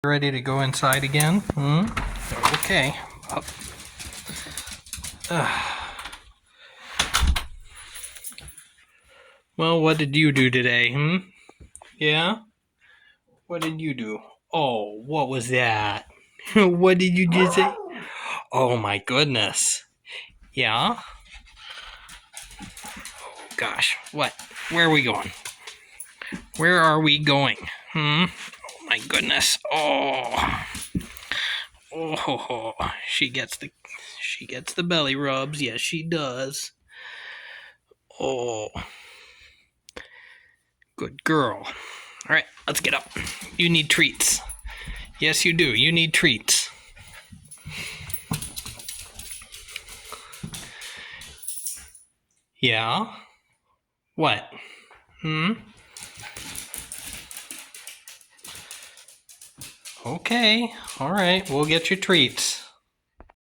Ready to go inside again? Okay. Up. Well, what did you do today? Yeah? What did you do? Oh, what was that? What did you just say? Oh my goodness. Yeah? Gosh, what? Where are we going? Where are we going? Oh my goodness. Oh. Oh, she gets the belly rubs. Yes, she does. Oh. Good girl. All right, let's get up. You need treats. Yes, you do. You need treats. Yeah? What? Okay. All right, we'll get you treats.